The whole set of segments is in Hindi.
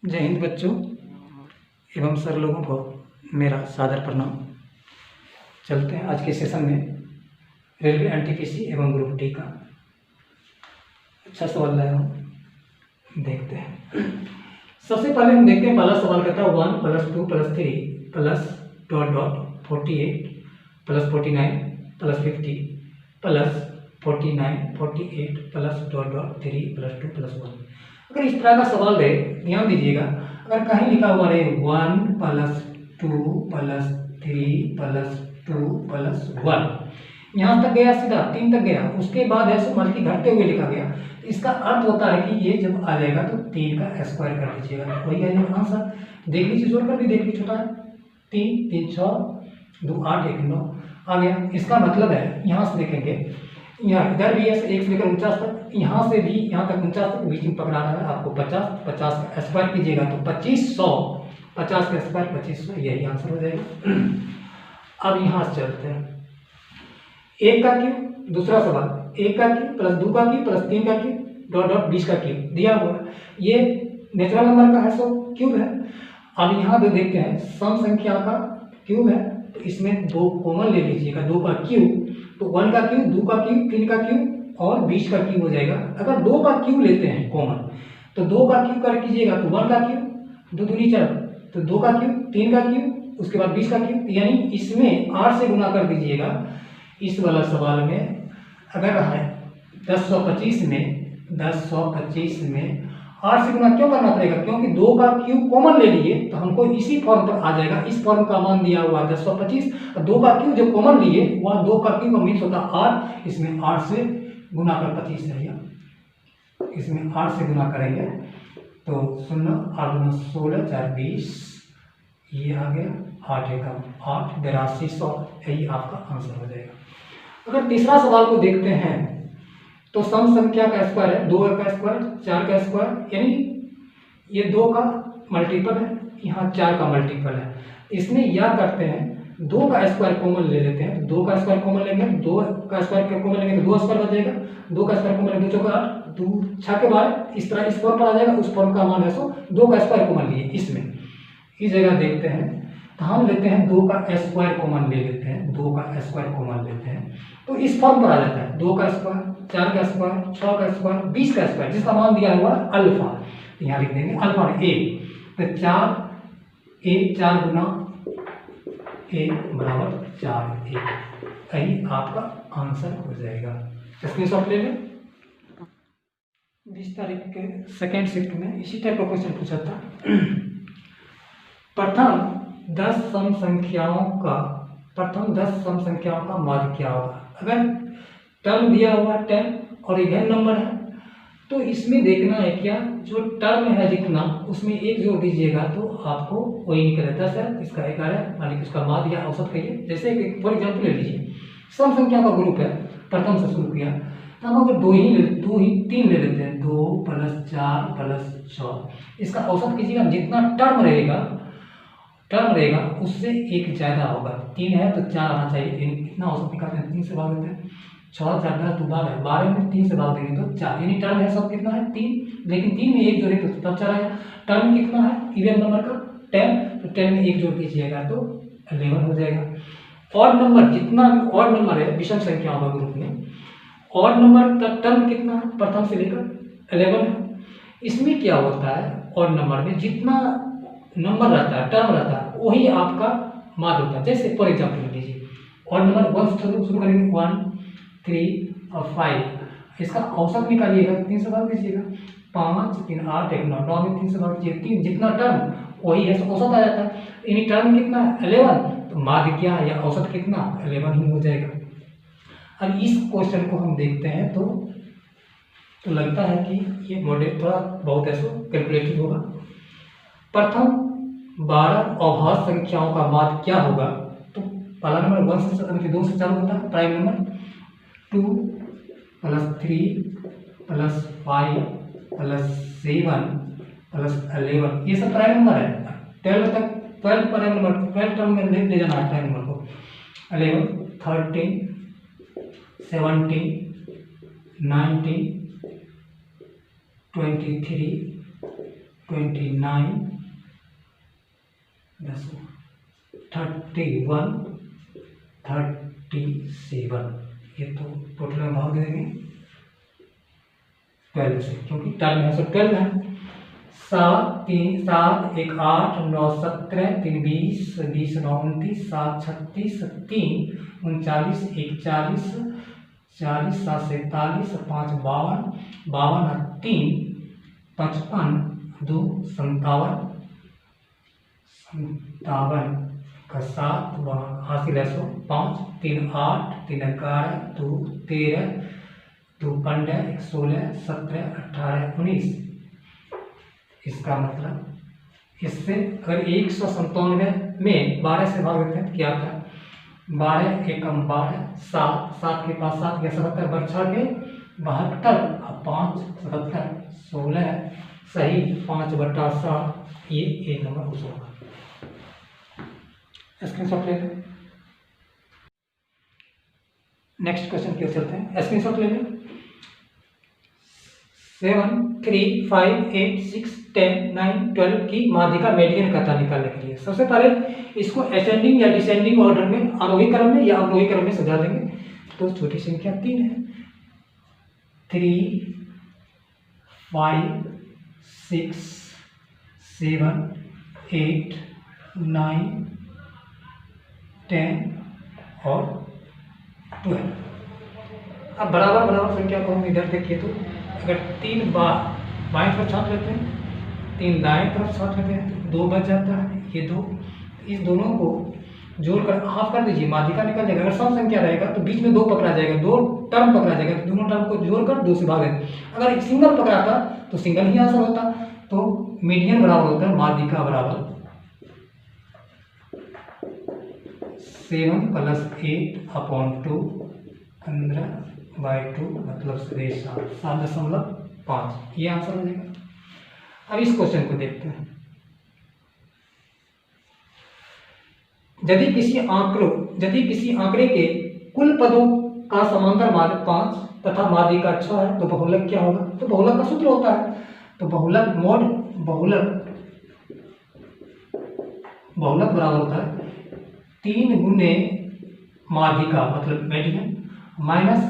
जय हिंद बच्चों एवं सर लोगों को मेरा सादर प्रणाम। चलते हैं आज के सेशन में रेलवे एनटीपीसी एवं ग्रुप डी का अच्छा सवाल लाया हूँ, देखते हैं। सबसे पहले हम देखते हैं, पहला सवाल कहता है 1 + 2 + 3 प्लस ... 48 + 49 + 50 प्लस 49 48 प्लस ... 3 + 2 + 1। अगर इस तरह का सवाल है, ध्यान दीजिएगा, अगर कहीं लिखा हुआ है 1 + 2 + 3 + 2 + 1, यहाँ तक गया, सीधा 3 तक गया, उसके बाद ऐसे मल्टी घटते हुए लिखा गया, इसका अर्थ होता है कि ये जब आ जाएगा तो 3 का स्क्वायर कर दीजिएगा, वही आ जाएगा आंसर। देख लीजिए, जोड़ कर भी देख लीजिए, छोटा है 3 3 6 2 8 1 9 आ गया। इसका मतलब है, यहाँ से देखेंगे, यहाँ इधर भी है 1 से लेकर 49 तक, यहाँ से भी यहाँ तक 49 तक, बीच में पकड़ाना है आपको 50 50 का स्क्वायर कीजिएगा तो 2500, 50 का स्क्वायर 2500, यही आंसर हो जाएगा। अब यहाँ से चलते हैं, 1 का क्यूब, दूसरा सवाल 1 का क्यूब प्लस 2 का क्यूब प्लस 3 का क्यूब ... 20 का क्यूब दिया हुआ है, ये नेचुरल नंबर का है, सो क्यूब है। अब यहाँ पे देखते हैं, सम संख्या का क्यूब है, तो इसमें 2 कॉमन ले लीजिएगा, 2 का क्यूब, तो 1 का क्यूब, 2 का क्यूब, 3 का क्यूब और 20 का क्यूब हो जाएगा। अगर 2 का क्यूब लेते हैं कॉमन, तो 2 का क्यूब कर कीजिएगा तो 1 का क्यूब, 2 दूनी 4, तो 2 का क्यूब, 3 का क्यूब, उसके बाद 20 का क्यूब, यानी इसमें 8 से गुना कर दीजिएगा। इस वाला सवाल में अगर है 1025 में 8 से गुना क्यों करना पड़ेगा, क्योंकि 2 का क्यूब कॉमन ले लिए तो हमको इसी फॉर्म पर आ जाएगा। इस फॉर्म का मान दिया हुआ 1025, 2 का क्यूब जो कॉमन लिए वह 2 का क्यूब मीन्स होता 8, इसमें 8 से गुना कर 25 रहेगा, इसमें 8 से गुना करेंगे तो 0 8 9 16 4 20, ये आ गया 8 एकम 8 8200, यही आपका आंसर हो जाएगा। अगर तीसरा सवाल को देखते हैं तो सम संख्या का स्क्वायर है 2 का स्क्वायर 4 का स्क्वायर, यानी ये 2 का मल्टीपल है, यहाँ 4 का मल्टीपल है। इसमें यह करते हैं, 2 का स्क्वायर कॉमन ले लेते हैं, 2 का स्क्वायर कॉमन लेंगे, 2 का स्क्वायर कॉमन लेंगे तो 2 स्क्वायर बच जाएगा, 2 का स्क्वायर कॉमन लेंगे 2 चौका 8, 2 6 के 12, इस तरह इस फॉर्म पर आ जाएगा। उस फॉर्म का मान है सो 2 का स्क्वायर कॉमन लिए, इसमें इस जगह देखते हैं तो हम लेते हैं 2 का स्क्वायर कॉमन ले लेते हैं, 2 का स्क्वायर कॉमन लेते हैं तो इस फॉर्म पर आ जाता है 2 का स्क्वायर 4 का स्क्वायर 6 का स्क्वायर 20 का स्क्वायर, जिसका मान दिया हुआ अल्फा, यहाँ लिख देंगे अल्फा ए, तो 4 गुना ए बराबर 4 ए, यही आपका आंसर हो जाएगा। स्क्रीनशॉट ले लें। 20 तारीख के सेकेंड शिफ्ट में इसी टाइप का क्वेश्चन पूछा था। प्रथम 10 सम संख्याओं का माध्य क्या होगा। अगर टर्म दिया हुआ 10 और इवन नंबर है तो इसमें देखना है क्या, जो टर्म है जितना उसमें 1 जोड़ दीजिएगा तो आपको वही निकल 10 है, इसका 11 मानी उसका माध्य या औसत कहिए। जैसे फॉर एग्जाम्पल ले लीजिए, सम संख्या का ग्रुप है, प्रथम से शुरू किया तो हम अगर 3 ले लेते हैं, 2 + 4 + 6, इसका औसत कीजिएगा, जितना टर्म रहेगा उससे 1 ज़्यादा होगा। 3 है तो 4 आना चाहिए, इतना औसत निकालते हैं, 3 से भाग देते हैं, 6 4 10 तो 12 है, 12 में 3 से भाग देंगे तो 4, यानी टर्म है सब कितना है 3, लेकिन 3 में 1 जोड़े तो तब 4 आएगा। टर्म कितना है इवन नंबर का 10, तो 10 में 1 जोड़ दीजिएगा तो 11 हो जाएगा। और नंबर जितना भी और नंबर है विषम संख्याओं का ग्रुप में, और नंबर टर्म कितना है प्रथम से लेकर 11 है। इसमें क्या होता है, और नंबर में जितना नंबर रहता है टर्म रहता है वही आपका माध्य होता है। जैसे फॉर एग्जाम्पल लीजिए, और नंबर 1 से शुरू करेंगे 1 3 और 5, इसका औसत निकालिएगा 3 से भाग दीजिएगा, 5 3 8 1 9, 9 में 3 से भाग दीजिए 3, जितना टर्म वही है औसत आ जाता है। यानी टर्म कितना 11, तो माध्य क्या है या औसत कितना 11 ही हो जाएगा। अब इस क्वेश्चन को हम देखते हैं तो लगता है कि ये मॉडल थोड़ा बहुत ऐसा कैलकुलेटिव होगा। प्रथम 12 अभाज्य संख्याओं का माध्य क्या होगा, तो पहला नंबर 2 से चालू होता है, प्राइम नंबर 2 + 3 + 5 + 7 + 11, ये सब प्राइम नंबर है। 12 तक 12 प्राइम नंबर, 12 टर्म में ले जाना है प्राइम नंबर को, 11 13 17 19 23 29 31 37, ये तो टोटल में भाग देंगे 12 से, क्योंकि टर्म है तो 12 है। 7 3 7 1 8 9 17 3 20 20 9 29 7 36 3 39 1 40 40 7 47 5 52 52 3 55 2 57 57 का 7 हासिल है 5 3 8 3 11 2 13 2 15 1 16 17 18 19। इसका मतलब इससे अगर 197 में 12 से भाग देते हैं तो क्या आता है? 12 एकम 12 7 7 के पास 7 या 77 बच्चा के 72 और 5 77 16 सही 5/7, ये एक नंबर उस होगा। स्क्रीनशॉट ले लें। नेक्स्ट क्वेश्चन की ओर चलते हैं। स्क्रीनशॉट ले लें। 7 3 5 8 6 10 9 12 की माध्यिका मेडियन का था निकालने के लिए सबसे पहले इसको असेंडिंग या डिसेंडिंग ऑर्डर में, आरोही क्रम में या अवरोही क्रम में सजा देंगे। तो छोटी संख्या 3 है, 3 5 6 7 8 9 10 और 12। अब बराबर बराबर संख्या को हम इधर देखिए तो अगर 3 बाएं तरफ छाप लेते हैं, 3 दाएं तरफ छाप लेते हैं तो 2 बच जाता है, ये 2। इस दोनों को जोड़कर हाफ कर दीजिए, माध्यिका निकल जाएगा। अगर सम संख्या रहेगा तो बीच में 2 पकड़ा जाएगा, 2 टर्म पकड़ा जाएगा, तो दोनों टर्म को जोड़कर 2 से भाग दें। अगर सिंगल पकड़ाता तो सिंगल ही आंसर होता। तो मीडियन बराबर होता है माध्यिका बराबर 7 + 8/2 15/2 मतलब 7.5, ये आंसर हो जाएगा। अब इस क्वेश्चन को देखते हैं। यदि किसी आंकड़े के कुल पदों का समांतर माध्य 5 तथा माध्यिका 6 है तो बहुलक क्या होगा? तो बहुलक का सूत्र होता है, तो बहुलक मोड बहुलक बराबर होता है 3 गुने माध्यिका मतलब मेडियन माइनस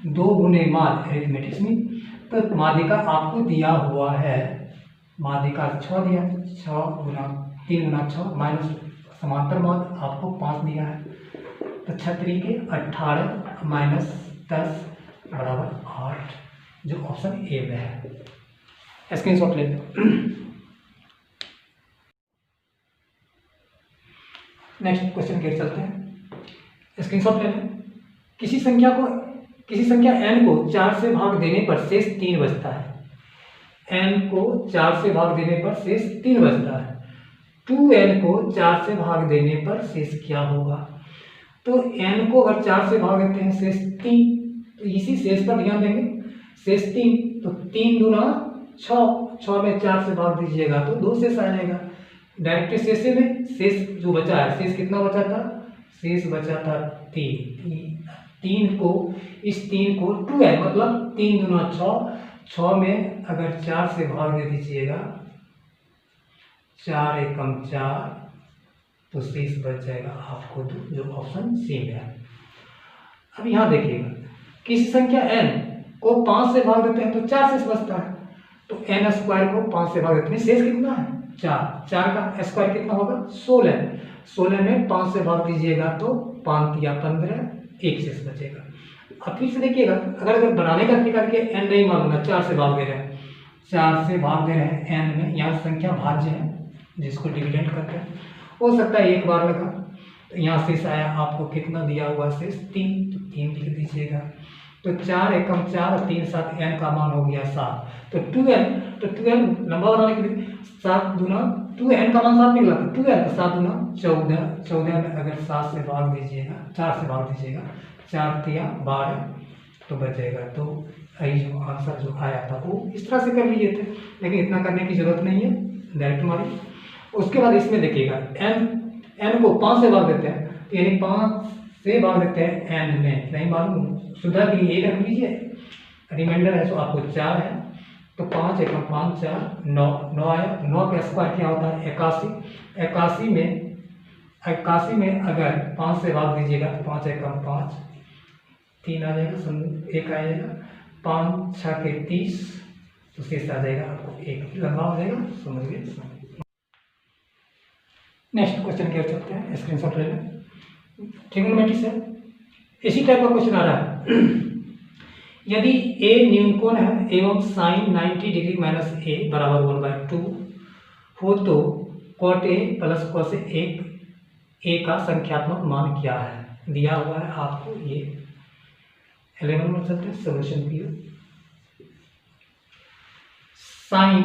2 गुने माध्य अरिथमेटिक मीन। तो माध्यिका आपको दिया हुआ है, माध्यिका 6 दिया, 3 गुना 6 माइनस समांतर माध्य आपको 5 दिया है, तो 6 × 18 माइनस 10 बराबर 8, जो ऑप्शन ए में है। स्क्रीनशॉट ले लो। नेक्स्ट क्वेश्चन के चलते हैं। स्क्रीनशॉट ले लें। किसी संख्या n को 4 से भाग देने पर शेष 3 बचता है। n को 4 से भाग देने पर शेष 3 बचता है। 2n को 4 से भाग देने पर शेष क्या होगा? तो n को अगर 4 से भाग देते हैं शेष 3, तो इसी शेष पर ध्यान देंगे। शेष 3 तो 3 दूना 6 में 4 से भाग दीजिएगा तो 2 शेष आ जाएगा। डायरेक्ट शेष में शेष जो बचा है, शेष कितना बचा था? शेष बचा था 3 को, इस 3 को 2n मतलब 3 दूना 6 में अगर 4 से भाग दे दीजिएगा 4 एकम 4 तो शेष बच जाएगा आपको 2, जो ऑप्शन सी में है। अब यहाँ देखिएगा, किसी संख्या n को 5 से भाग देते हैं तो 4 शेष बचता है, तो n² को 5 से भाग देते हैं, शेष कितना है? 4 का स्क्वायर कितना होगा? 16 में 5 से भाग दीजिएगा तो 5 या 15, 1 शेष बचेगा। अब फिर से देखिएगा, अगर बनाने का तरीका करके n नहीं मालूम है, 4 से भाग दे रहे हैं, 4 से भाग दे रहे हैं n में, यहाँ संख्या भाज्य है जिसको डिविडेंड करते हैं, हो सकता है एक बार लगा, तो यहाँ शेष आया आपको कितना दिया हुआ शेष? 3, तो 3 लिख दीजिएगा। तो 4 एकम 4 और 3 7 n का मान हो गया 7, तो 2n लंबा बनाने के लिए 7 दूना 2n का मान 7 निकला, तो 2n 7 दूना 14 में अगर 7 से भाग दीजिएगा, 4 से भाग दीजिएगा, 4 तिया 12 तो बचेगा। तो यही जो आंसर जो आया था वो इस तरह से कर लिए थे, लेकिन इतना करने की जरूरत नहीं है, डायरेक्ट मारिए। उसके बाद इसमें देखिएगा n को 5 से भाग देते हैं, तो यानी 5 से भाग देते हैं n में, नहीं मालूम सुविधा के लिए 1 रख लीजिए, रिमाइंडर है तो आपको 4 है, तो तो 5 एकम 5 4 9 9 आया। 9 का स्क्वायर क्या होता है 81। 81 में अगर 5 से भाग दीजिएगा तो 5 एकम 5, 3 आ जाएगा, 1 आ जाएगा, 5 6 के 30, तो शेष आ जाएगा आपको 1 लंबा हो जाएगा। समझ गए। नेक्स्ट क्वेश्चन क्या चलते हैं, स्क्रीनशॉट ले लें। ट्रिग्नोमेट्री से इसी टाइप का क्वेश्चन आ रहा है। यदि ए न्यूनकोण है एवं साइन 90 डिग्री माइनस ए बराबर 1/2 हो तो cot A plus cos A का संख्यात्मक मान क्या है। दिया हुआ है आपको ये 11 में चलते हैं सोल्यूशन की। साइन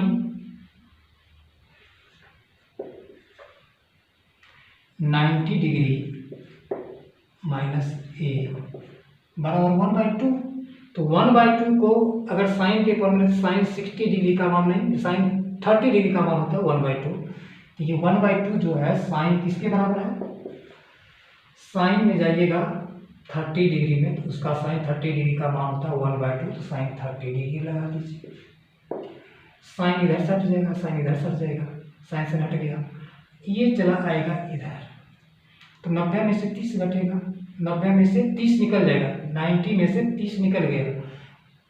90 डिग्री माइनस ए बराबर 1/2। तो 1/2 को अगर साइन के फॉर्म में साइन 60 डिग्री का मान नहीं, साइन 30 डिग्री का मान होता है 1/2। तो ये 1/2 जो है साइन किसके बराबर है, साइन में जाइएगा 30 डिग्री में, तो उसका साइन 30 डिग्री का मान होता है 1/2। तो साइन 30 डिग्री लगा दीजिए। साइन इधर सट जाएगा, साइन इधर सट जाएगा, साइन से हट गया, ये चला आएगा इधर। तो 90 में से 30 घटेगा, 90 में से 30 निकल जाएगा, 90 में से 30 निकल गया,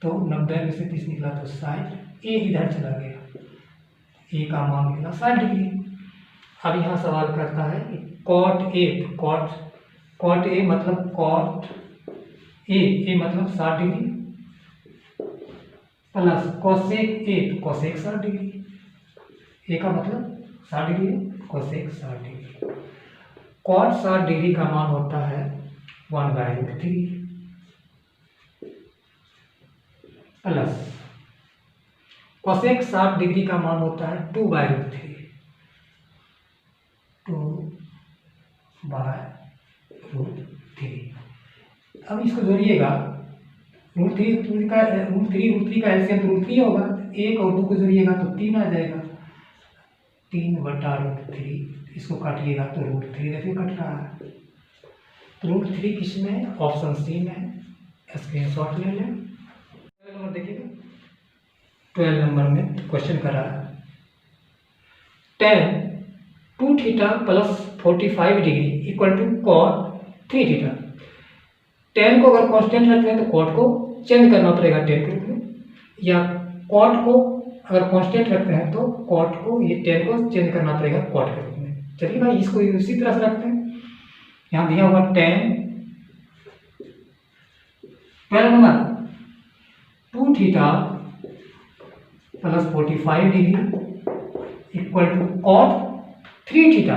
तो 90 में से 30 निकला तो 60। ए इधर चला गया, ए का मान निकला 60 डिग्री। अब यहाँ सवाल करता है कि कॉट ए, कॉट ए मतलब कॉट ए मतलब 60 डिग्री प्लस कोसेक ए, तो कोसेक 60 डिग्री। ए का मतलब 60 degree, cosec 60 degree. Cot 60 degree का मान होता है 1/3 प्लस कोसेक 60 डिग्री का मान होता है 2/3। 2/3। अब इसको जोड़िएगा, √3 का एलसीएम तो √3 होगा, 1 और 2 को जोड़िएगा तो 3 आ जाएगा, 3/√3। इसको काटिएगा तो √3 देखिए कट रहा है। तो √3 किसमें है, ऑप्शन सी में है। स्क्रीनशॉट ले लें। 12 नंबर देखिएगा, 12 नंबर में क्वेश्चन कर रहा है tan 2θ plus 45 degree equal to cot 3θ। tan को अगर कांस्टेंट रखते हैं तो कॉट को चेंज करना पड़ेगा tan के रूप में, या कॉट को अगर कांस्टेंट रखते हैं तो कॉट को ये tan को चेंज करना पड़ेगा कॉट के रूप में। चलिए भाई इसको उसी तरह से रखते हैं। यहाँ दिया हुआ tan 12 number 2θ plus 45 degree equal to cot 3θ।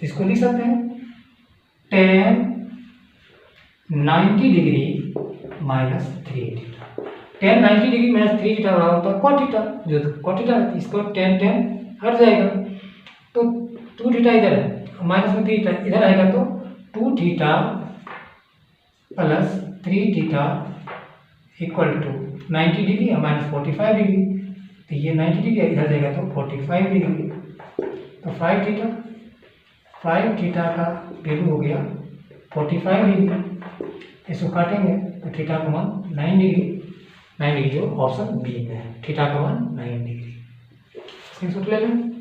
इसको लिख सकते हैं tan 90 degree minus 3θ। tan 90 degree minus 3θ बराबर होता है cot θ, जो cot θ है, इसको tan हट जाएगा, तो 2θ इधर है, माइनस में 3θ इधर आएगा, तो 2θ प्लस 3θ इक्वल टू 90 डिग्री और माइनस 45 डिग्री। तो ये 90 डिग्री इधर जाएगा तो 45 डिग्री, तो 5θ का वैल्यू हो गया 45 डिग्री। इसको काटेंगे तो थीटा का मान 9 डिग्री जो ऑप्शन बी में है, थीटा का मान 9 डिग्री। स्क्रीनशॉट ले लें।